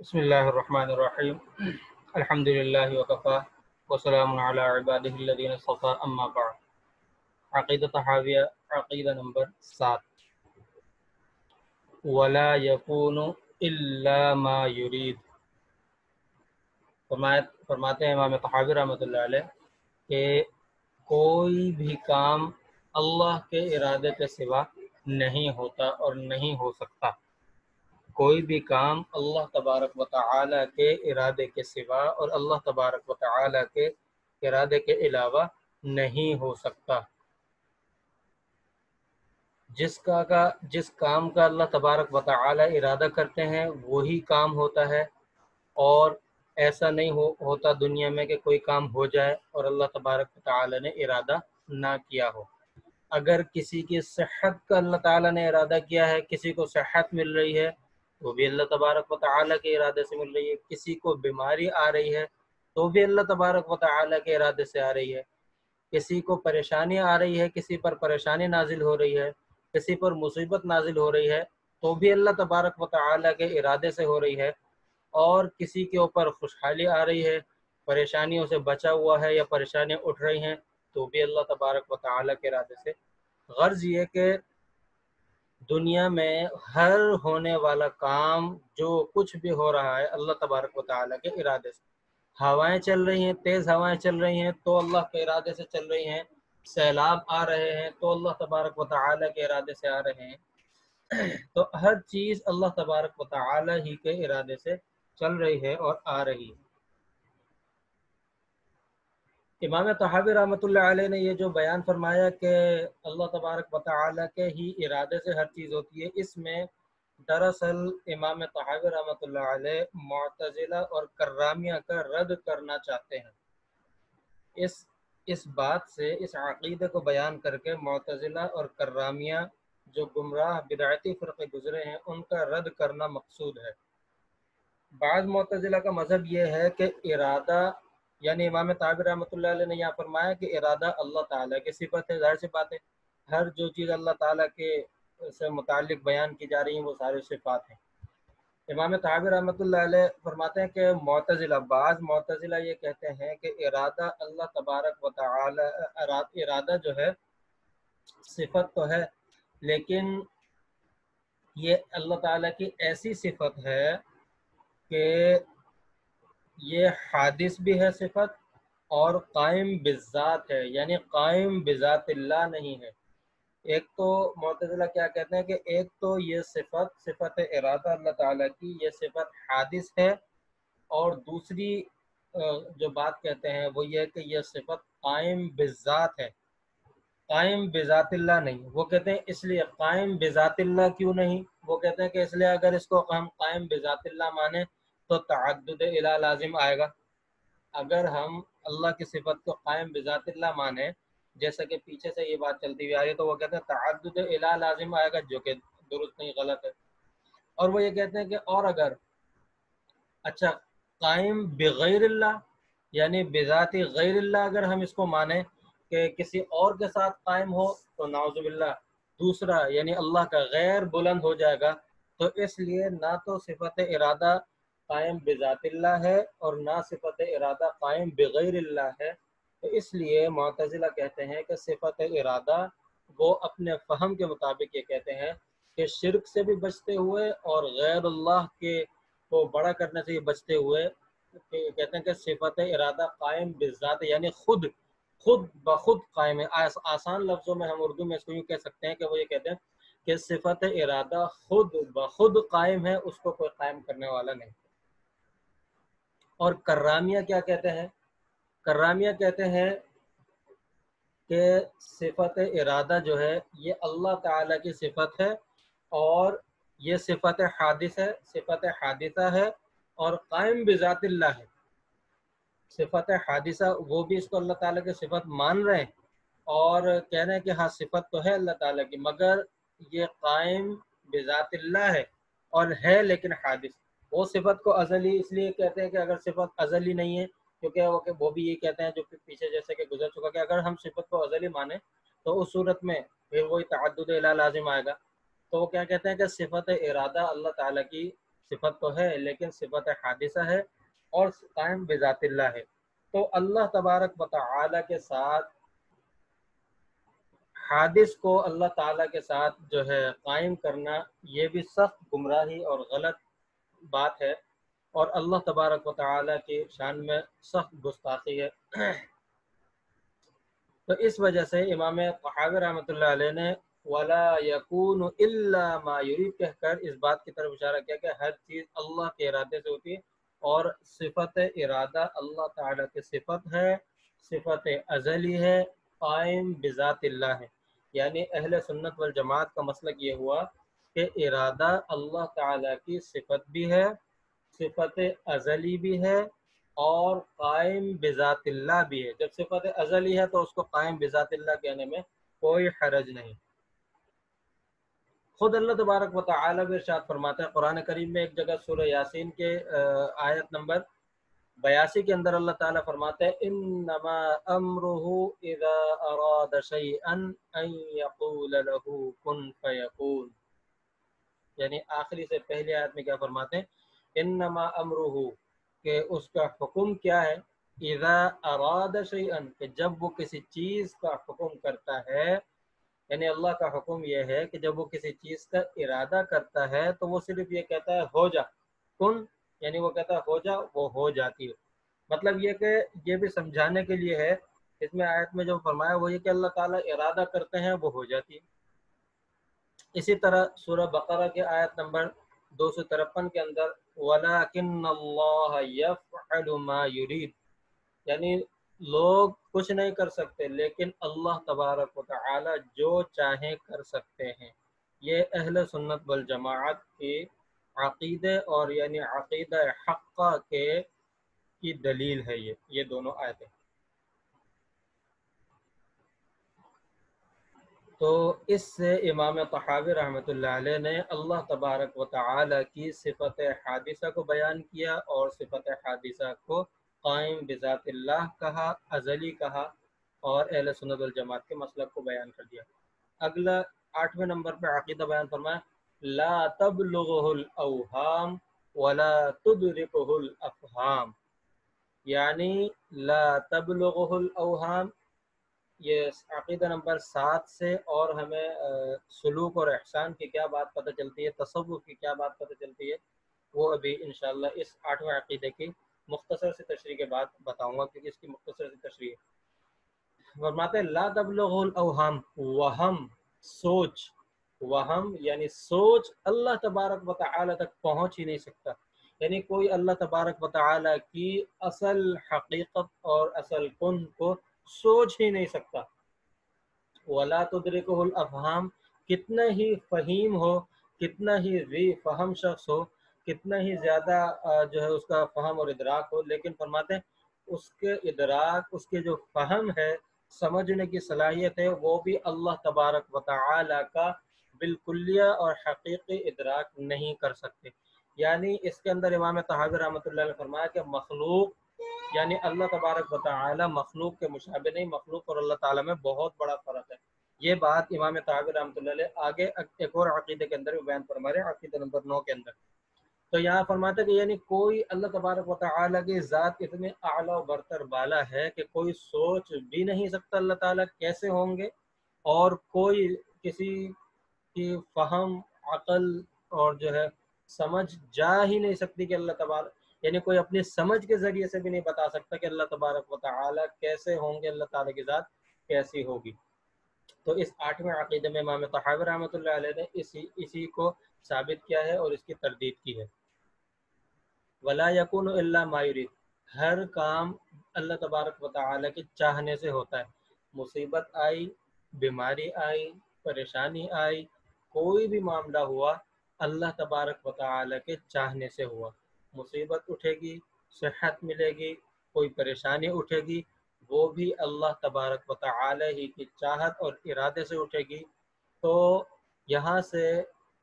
بسم اللہ الرحمن الرحیم الحمد للہ وکفا وسلام علی عبادہ الذین اصطفى اما بعد عقیدہ تحاویہ عقیدہ نمبر 7 ولا یکون الا ما یرید فرماتے ہیں امام طحاوی رحمۃ اللہ علیہ کہ کوئی بھی کام اللہ کے ارادے کے سوا نہیں ہوتا اور نہیں ہو سکتا۔ کوئی بھی کام اللہ تبارک و تعالی کے ارادے کے سوا اور اللہ تبارک و تعالی کے ارادے کے علاوہ نہیں ہو سکتا۔ جس کام کا اللہ تبارک و تعالی ارادہ کرتے ہیں وہی کام ہوتا ہے، اور ایسا نہیں ہوتا دنیا میں کہ کوئی کام ہو جائے اور اللہ تبارک و تعالی نے ارادہ نہ کیا ہو۔ اگر کسی کی صحت کا اللہ تعالیٰ نے ارادہ کیا ہے، کسی کو صحت مل رہی ہے تو بھی اللہ تبارک و تعالیٰ کے ارادے سے مل رہی ہے، کسی کو بیماری آ رہی ہے تو بھی اللہ تبارک و تعالیٰ کے ارادے سے آ رہی ہے، کسی کو پریشانی آ رہی ہے، کسی پر پریشانی نازل ہو رہی ہے، کسی پر مصیبت نازل ہو رہی ہے تو بھی اللہ تبارک و تعالیٰ کے ارادے سے ہو رہی ہے، اور کسی کے اوپر خوشحالی آ رہی ہے، پریشانیوں سے بچا ہوا ہے یا پریشانیاں اٹھ رہی ہیں تو بھی اللہ تبارک و تعالیٰ کے ارادے سے۔ غرض یہ کہ دنیا میں ہر ہونے والا کام جو کچھ بھی ہو رہا ہے اللہ تبارک و تعالیٰ کے ارادے سے۔ ہوائیں چل رہی ہیں، تیز ہوائیں چل رہی ہیں تو اللہ کے ارادے سے چل رہی ہیں، سیلاب آ رہے ہیں تو اللہ تبارک و تعالیٰ کے ارادے سے آ رہے ہیں۔ تو ہر چیز اللہ تبارک و تعالیٰ ہی کے ارادے سے چل رہی ہے اور آ رہی ہے۔ امام طحاوی رحمۃ اللہ علیہ نے یہ جو بیان فرمایا کہ اللہ تبارک و تعالیٰ کے ہی ارادے سے ہر چیز ہوتی ہے، اس میں دراصل امام طحاوی رحمۃ اللہ علیہ معتزلہ اور کرامیہ کا رد کرنا چاہتے ہیں۔ اس بات سے، اس عقیدے کو بیان کر کے معتزلہ اور کرامیہ جو گمراہ بدعتی فرقے گزرے ہیں ان کا رد کرنا مقصود ہے۔ بعض معتزلہ کا مذہب یہ ہے کہ ارادہ، یعنی امام طحاوی رحمۃ اللہ علیہ نے یہاں فرمایا کہ ارادہ اللہ تعالیٰ کی صفت ہے، ظاہر سی بات ہے ہر جو چیز اللہ تعالیٰ کے سے متعلق بیان کی جا رہی ہیں وہ سارے صفات ہیں۔ امام طحاوی رحمۃ اللہ علیہ فرماتے ہیں کہ بعض معتزلہ یہ کہتے ہیں کہ ارادہ اللہ تبارک و تعالی، ارادہ جو ہے صفت تو ہے لیکن یہ اللہ تعالیٰ کی ایسی صفت ہے کہ یہ حادث بھی ہے صفت اور قائم بذات ہے، یعنی قائم بذات اللہ نہیں ہے۔ ایک تو معتزلہ کیا کہتے ہیں کہ ایک تو یہ صفت ارادہ اللہ تعالیٰ کی یہ صفت حادث ہے، اور دوسری جو بات کہتے ہیں وہ یہ کہ یہ صفت قائم بذات ہے، قائم بذات اللہ نہیں۔ وہ کہتے ہیں اس لیے قائم بذات اللہ کیوں نہیں؟ وہ کہتے ہیں کہ اس لیے اگر اس کو ہم قائم بذات اللہ مانیں تو تعدد الہ لازم آئے گا۔ اگر ہم اللہ کی صفت کو قائم بذات اللہ مانیں، جیسا کہ پیچھے سے یہ بات چلتی ہوئی آ رہی ہے، تو وہ کہتے ہیں تعدد الہ لازم آئے گا، جو کہ درست نہیں، غلط ہے۔ اور وہ یہ کہتے ہیں کہ اور اگر اچھا قائم بغیر اللہ یعنی بذات غیر اللہ اگر ہم اس کو مانیں کہ کسی اور کے ساتھ قائم ہو تو نعوذ باللہ دوسرا یعنی اللہ کا غیر بلند ہو جائے گا۔ تو اس لیے نہ تو صفت ارادہ قائم بذات اللہ ہے اور نہ صفت ارادہ قائم بغیر اللہ ہے۔ تو اس لیے معتزلہ کہتے ہیں کہ صفت ارادہ وہ اپنے فہم کے مطابق یہ کہتے ہیں کہ شرک سے بھی بچتے ہوئے اور غیر اللہ کے کو بڑا کرنے سے بچتے ہوئے کہتے ہیں کہ صفت ارادہ قائم بذات یعنی خود بخود قائم ہے۔ آسان لفظوں میں ہم اردو میں اس کو یوں کہہ سکتے ہیں کہ وہ یہ کہتے ہیں کہ صفت ارادہ خود بخود قائم ہے، اس کو کوئی قائم کرنے والا نہیں۔ اور کرامیہ کیا کہتے ہیں؟ کرامیہ کہتے ہیں کہ صفت ارادہ جو ہے یہ اللہ تعالیٰ کی صفت ہے، اور یہ صفت حادث ہے، صفت حادثہ ہے اور قائم بذات اللہ ہے۔ صفت حادثہ وہ بھی اس کو اللہ تعالیٰ کی صفت مان رہے ہیں اور کہہ رہے ہیں کہ ہاں صفت تو ہے اللہ تعالیٰ کی، مگر یہ قائم بذات اللہ ہے اور ہے لیکن حادث۔ وہ صفت کو ازلی اس لیے کہتے ہیں کہ اگر صفت ازلی نہیں ہے، کیونکہ وہ بھی یہ کہتے ہیں جو پیچھے جیسے کہ گزر چکا کہ اگر ہم صفت کو ازلی مانیں تو اس صورت میں پھر وہی تعدد الہ لازم آئے گا۔ تو وہ کیا کہتے ہیں کہ صفت ارادہ اللہ تعالیٰ کی صفت تو ہے لیکن صفت حادثہ ہے اور قائم بذات اللہ ہے۔ تو اللہ تبارک و تعالی کے ساتھ حادث کو اللہ تعالیٰ کے ساتھ جو ہے قائم کرنا، یہ بھی سخت گمراہی اور غلط بات ہے، اور اللہ تبارک و تعالیٰ کی شان میں سخت گستاخی ہے۔ تو اس وجہ سے امام طحاوی رحمۃ اللہ علیہ نے ولا یکون الا ما یرید کہہ کر اس بات کی طرف اشارہ کیا کہ ہر چیز اللہ کے ارادے سے ہوتی ہے، اور صفت ارادہ اللہ تعالیٰ کی صفت ہے، صفت ازلی ہے، قائم بذات اللہ ہے۔ یعنی اہل سنت والجماعت کا مسلک یہ ہوا کہ ارادہ اللہ تعالیٰ کی صفت بھی ہے، صفت ازلی بھی ہے، اور قائم بذات اللہ بھی ہے۔ جب صفت ازلی ہے تو اس کو قائم بذات اللہ کہنے میں کوئی حرج نہیں۔ خود اللہ تبارک و تعالی بھی ارشاد فرماتا ہے قرآن کریم میں ایک جگہ سورہ یاسین کے آیت نمبر 82 کے اندر اللہ تعالیٰ فرماتا ہے انما امرہ اذا اراد شیئا ان یقول له کن فیکون، یعنی آخری سے پہلی آیت میں کیا فرماتے ہیں، انما امرہ، کہ اس کا حکم کیا ہے، اذا اراد شیئا، کہ جب وہ کسی چیز کا حکم کرتا ہے، یعنی اللہ کا حکم یہ ہے کہ جب وہ کسی چیز کا ارادہ کرتا ہے تو وہ صرف یہ کہتا ہے ہو جا، کن، یعنی وہ کہتا ہے ہو جا، وہ ہو جاتی ہے۔ مطلب یہ کہ یہ بھی سمجھانے کے لیے ہے، اس میں آیت میں جو فرمایا وہ یہ کہ اللہ تعالیٰ ارادہ کرتے ہیں وہ ہو جاتی ہے۔ اسی طرح سورہ بقرہ کے آیت نمبر 253 کے اندر وَلَكِنَّ اللَّهَ يَفْعَلُ مَا يُرِيدُ، یعنی لوگ کچھ نہیں کر سکتے لیکن اللہ تبارک و تعالی جو چاہیں کر سکتے ہیں۔ یہ اہل سنت والجماعت کی عقیدے اور یعنی عقیدہ حقہ کی دلیل ہے یہ دونوں آیتیں۔ تو اس سے امام طحاوی رحمۃ اللہ علیہ نے اللہ تبارک و تعالی کی صفت حادثہ کو بیان کیا اور صفت حادثہ کو قائم بذات اللہ کہا، ازلی کہا، اور اہل سنت والجماعت کے مسلک کو بیان کر دیا۔ اگلا 8ویں نمبر پہ عقیدہ بیان فرمایا لا تبلغه الاوہام ولا تدرکه الافہام، یعنی لا تبلغه الاوہام، یہ عقیدہ نمبر 7 سے، اور ہمیں سلوک اور احسان کی کیا بات پتہ چلتی ہے، تصوف کی کیا بات پتہ چلتی ہے، وہ ابھی انشاءاللہ اس 8ویں عقیدے کی مختصر سی تشریح کے بعد بتاؤں گا، کیونکہ اس کی مختصر سی تشریح فرماتے ہیں لا تبلغ الاوہام، وہم، سوچ، وہم یعنی سوچ اللہ تبارک و تعالی تک پہنچ ہی نہیں سکتا، یعنی کوئی اللہ تبارک و تعالی کی اصل حقیقت اور اصل کن کو سوچ ہی نہیں سکتا۔ ولا تدرکہ الافہام، کتنا ہی فہیم ہو، کتنا ہی ذی فہم شخص ہو، کتنا ہی زیادہ جو ہے اس کا فہم اور ادراک ہو، لیکن فرماتے ہیں اس کے ادراک، اس کے جو فہم ہے، سمجھنے کی صلاحیت ہے، وہ بھی اللہ تبارک و تعالی کا بالکلیہ اور حقیقی ادراک نہیں کر سکتے۔ یعنی اس کے اندر امام طحاوی رحمۃ اللہ علیہ نے فرمایا کہ مخلوق یعنی اللہ تبارک و تعالی مخلوق کے مشابہ نہیں، مخلوق اور اللہ تعالی میں بہت بڑا فرق ہے۔ یہ بات امام طحاوی رحمۃ اللہ علیہ آگے ایک اور عقیدے کے اندر بھی بیان فرما رہے ہیں، عقیدہ نمبر 9 کے اندر۔ تو یہاں فرماتا ہے کہ یعنی کوئی اللہ تبارک و تعالیٰ کی ذات اتنے اعلیٰ و برتر بالا ہے کہ کوئی سوچ بھی نہیں سکتا اللہ تعالیٰ کیسے ہوں گے، اور کوئی کسی کی فہم، عقل اور جو ہے سمجھ جا ہی نہیں سکتی کہ اللہ تبارک، یعنی کوئی اپنی سمجھ کے ذریعے سے بھی نہیں بتا سکتا کہ اللہ تبارک و تعالیٰ کیسے ہوں گے، اللہ تعالیٰ کی ذات کیسی ہوگی۔ تو اس 8ویں عقیدے میں امام طحاوی رحمۃ اللہ علیہ نے اسی کو ثابت کیا ہے اور اس کی تردید کی ہے۔ ولا یکون الا ما یرید، ہر کام اللہ تبارک و تعالی کے چاہنے سے ہوتا ہے۔ مصیبت آئی، بیماری آئی، پریشانی آئی، کوئی بھی معاملہ ہوا، اللہ تبارک و تعالی کے چاہنے سے ہوا۔ مصیبت اٹھے گی، صحت ملے گی، کوئی پریشانی اٹھے گی، وہ بھی اللہ تبارک و تعالی ہی کی چاہت اور ارادے سے اٹھے گی۔ تو یہاں سے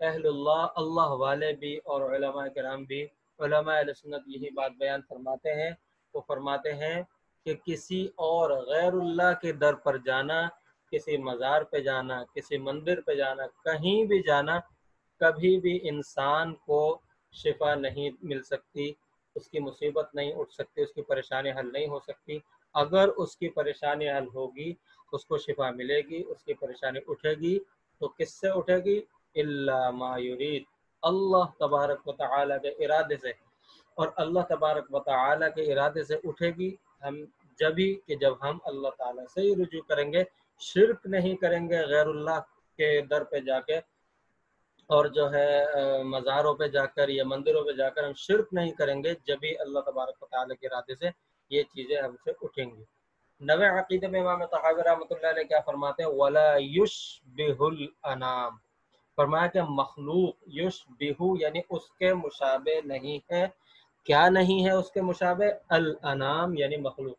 اہل اللہ والے بھی اور علماء کرام بھی، علماء اہل سنت یہی بات بیان فرماتے ہیں، وہ فرماتے ہیں کہ کسی اور غیر اللہ کے در پر جانا، کسی مزار پہ جانا، کسی مندر پہ جانا، کہیں بھی جانا، کبھی بھی انسان کو شفا نہیں مل سکتی، اس کی مصیبت نہیں اٹھ سکتی، اس کی پریشانی حل نہیں ہو سکتی۔ اگر اس کی پریشانی حل ہوگی، اس کو شفا ملے گی، اس کی پریشانی اٹھے گی، تو کس سے اٹھے گی؟ الا ما یرید، اللہ تبارک و تعالیٰ کے ارادے سے۔ اور اللہ تبارک و تعالیٰ کے ارادے سے اٹھے گی ہم جب ہم اللہ تعالیٰ سے ہی رجوع کریں گے، شرک نہیں کریں گے غیر اللہ کے در پہ جا کے، اور جو ہے مزاروں پہ جا کر یا مندروں پہ جا کر ہم شرک نہیں کریں گے، جبھی اللہ تبارک و تعالیٰ کے ارادے سے یہ چیزیں ہم سے اٹھیں گی۔ نوے عقیدے میں امام طحاوی رحمۃ اللہ علیہ کیا فرماتے ہیں؟ وَلَا يُشْبِهُ الْأَنَامِ، فرمایا کہ مخلوق یشبہ یعنی اس کے مشابہ نہیں ہے۔ کیا نہیں ہے اس کے مشابہ؟ الانام یعنی مخلوق۔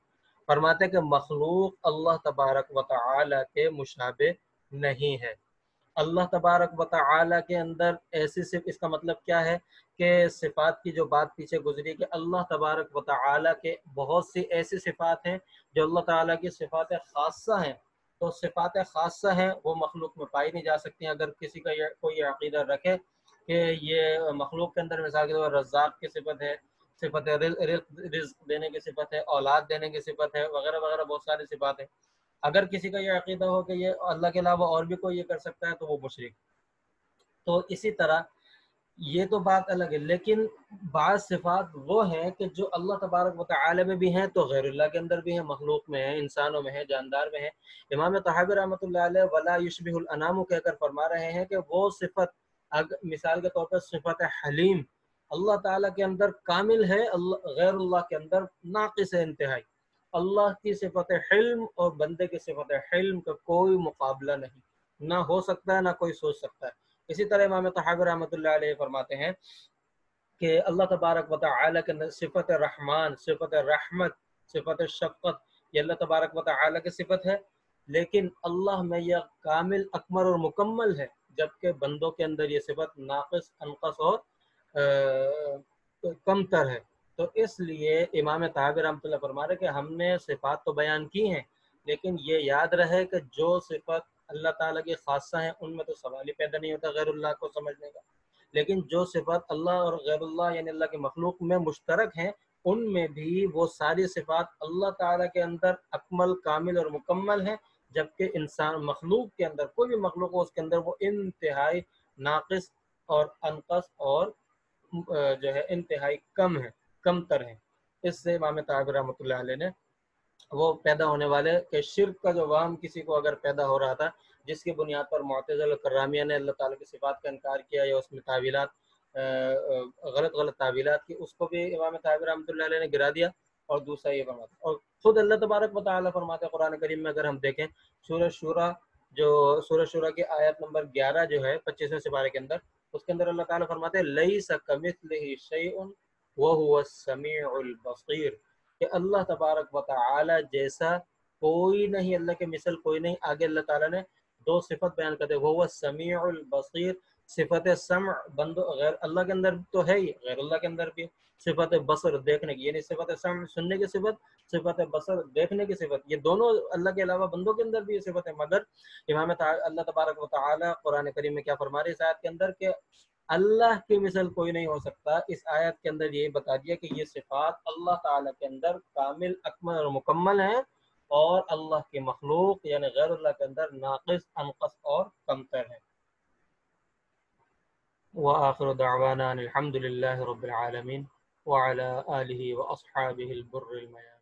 فرماتے ہیں کہ مخلوق اللہ تبارک و تعالی کے مشابہ نہیں ہے۔ اللہ تبارک و تعالی کے اندر ایسی اس کا مطلب کیا ہے کہ صفات کی جو بات پیچھے گزری کہ اللہ تبارک و تعالی کے بہت سی ایسی صفات ہیں جو اللہ تعالیٰ کی صفات خاصہ ہیں، تو صفات خاصہ ہیں وہ مخلوق میں پائی نہیں جا سکتی۔ اگر کسی کا کوئی عقیدہ رکھے کہ یہ مخلوق کے اندر مثال کے طور پر رزاق کی صفت ہے، صفت رزق دینے کی صفت ہے، اولاد دینے کی صفت ہے، وغیرہ وغیرہ بہت ساری صفات ہیں، اگر کسی کا یہ عقیدہ ہو کہ یہ اللہ کے علاوہ اور بھی کوئی یہ کر سکتا ہے تو وہ مشرک۔ تو اسی طرح یہ تو بات الگ ہے، لیکن بعض صفات وہ ہیں کہ جو اللہ تبارک و تعالی میں بھی ہیں تو غیر اللہ کے اندر بھی ہیں، مخلوق میں ہیں، انسانوں میں ہیں، جاندار میں ہیں۔ امام طحاوی رحمۃ اللہ علیہ ولا یشبہ الانام کہہ کر فرما رہے ہیں کہ وہ صفت مثال کے طور پر صفت حلیم اللہ تعالیٰ کے اندر کامل ہے، غیر اللہ کے اندر ناقص ہے انتہائی۔ اللہ کی صفت حلم اور بندے کی صفت حلم کا کوئی مقابلہ نہیں، نہ ہو سکتا ہے، نہ کوئی سوچ سکتا ہے۔ اسی طرح امام طحاوی رحمۃ اللہ علیہ فرماتے ہیں کہ اللہ تبارک و تعالیٰ کے اندر صفت رحمان، صفت رحمت، صفت شفقت، یہ اللہ تبارک و تعالیٰ کی صفت ہے، لیکن اللہ میں یہ کامل، اکمل اور مکمل ہے، جبکہ بندوں کے اندر یہ صفت ناقص، انقص اور کم تر ہے۔ تو اس لیے امام طحاوی رحمۃ اللہ فرما رہے کہ ہم نے صفات تو بیان کی ہیں، لیکن یہ یاد رہے کہ جو صفت اللہ تعالیٰ کی خاصہ ہیں ان میں تو سوال ہی پیدا نہیں ہوتا غیر اللہ کو سمجھنے کا، لیکن جو صفات اللہ اور غیر اللہ یعنی اللہ کی مخلوق میں مشترک ہیں ان میں بھی وہ ساری صفات اللہ تعالیٰ کے اندر اکمل، کامل اور مکمل ہیں، جبکہ انسان مخلوق کے اندر، کوئی بھی مخلوق ہو اس کے اندر وہ انتہائی ناقص اور انقص اور جو ہے انتہائی کم ہے، کم تر ہے۔ اس سے امام طحاوی رحمۃ اللہ علیہ نے وہ پیدا ہونے والے کہ شرک کا جو وہم کسی کو اگر پیدا ہو رہا تھا، جس کی بنیاد پر معتزلہ اور کرامیہ نے اللہ تعالیٰ کی صفات کا انکار کیا یا اس میں تعویلات، غلط تعویلات کی، اس کو بھی امام طحاوی رحمۃ اللہ علیہ نے گرا دیا۔ اور دوسرا یہ فرماتا، اور خود اللہ تبارک و تعالیٰ فرماتے ہیں قرآن کریم میں، اگر ہم دیکھیں سورہ شورى کی آیت نمبر 11 جو ہے 25ویں سپارے کے اندر، اس کے اندر اللہ تعالیٰ فرماتے ہیں لیس کمثلہ شیء وہو السمیع البصیر، کہ اللہ تبارک و تعالی جیسا کوئی نہیں، اللہ کے مثل کوئی نہیں۔ آگے اللہ تعالیٰ نے دو صفت بیان کرتے ہیں، وہ سمیع البصیر، صفت سمع غیر اللہ کے اندر تو ہے ہی، غیر اللہ کے اندر بھی صفت بصر دیکھنے کی، یعنی صفت سمع سننے کی صفت، صفت بصر دیکھنے کی صفت، یہ دونوں اللہ کے علاوہ بندوں کے اندر بھی یہ صفت ہے۔ مگر اللہ تبارک و تعالی قرآن کریم میں کیا فرما رہے اس آیت کے اندر کہ اللہ کی مثل کوئی نہیں ہو سکتا۔ اس آیت کے اندر یہی بتا دیا کہ یہ صفات اللہ تعالیٰ کے اندر کامل، اکمل اور مکمل ہیں، اور اللہ کی مخلوق یعنی غیر اللہ کے اندر ناقص، انقص اور کمتر ہیں۔ وآخر دعوانا الحمد للہ رب العالمین وعلى آلہ واصحابہ البر الميامين۔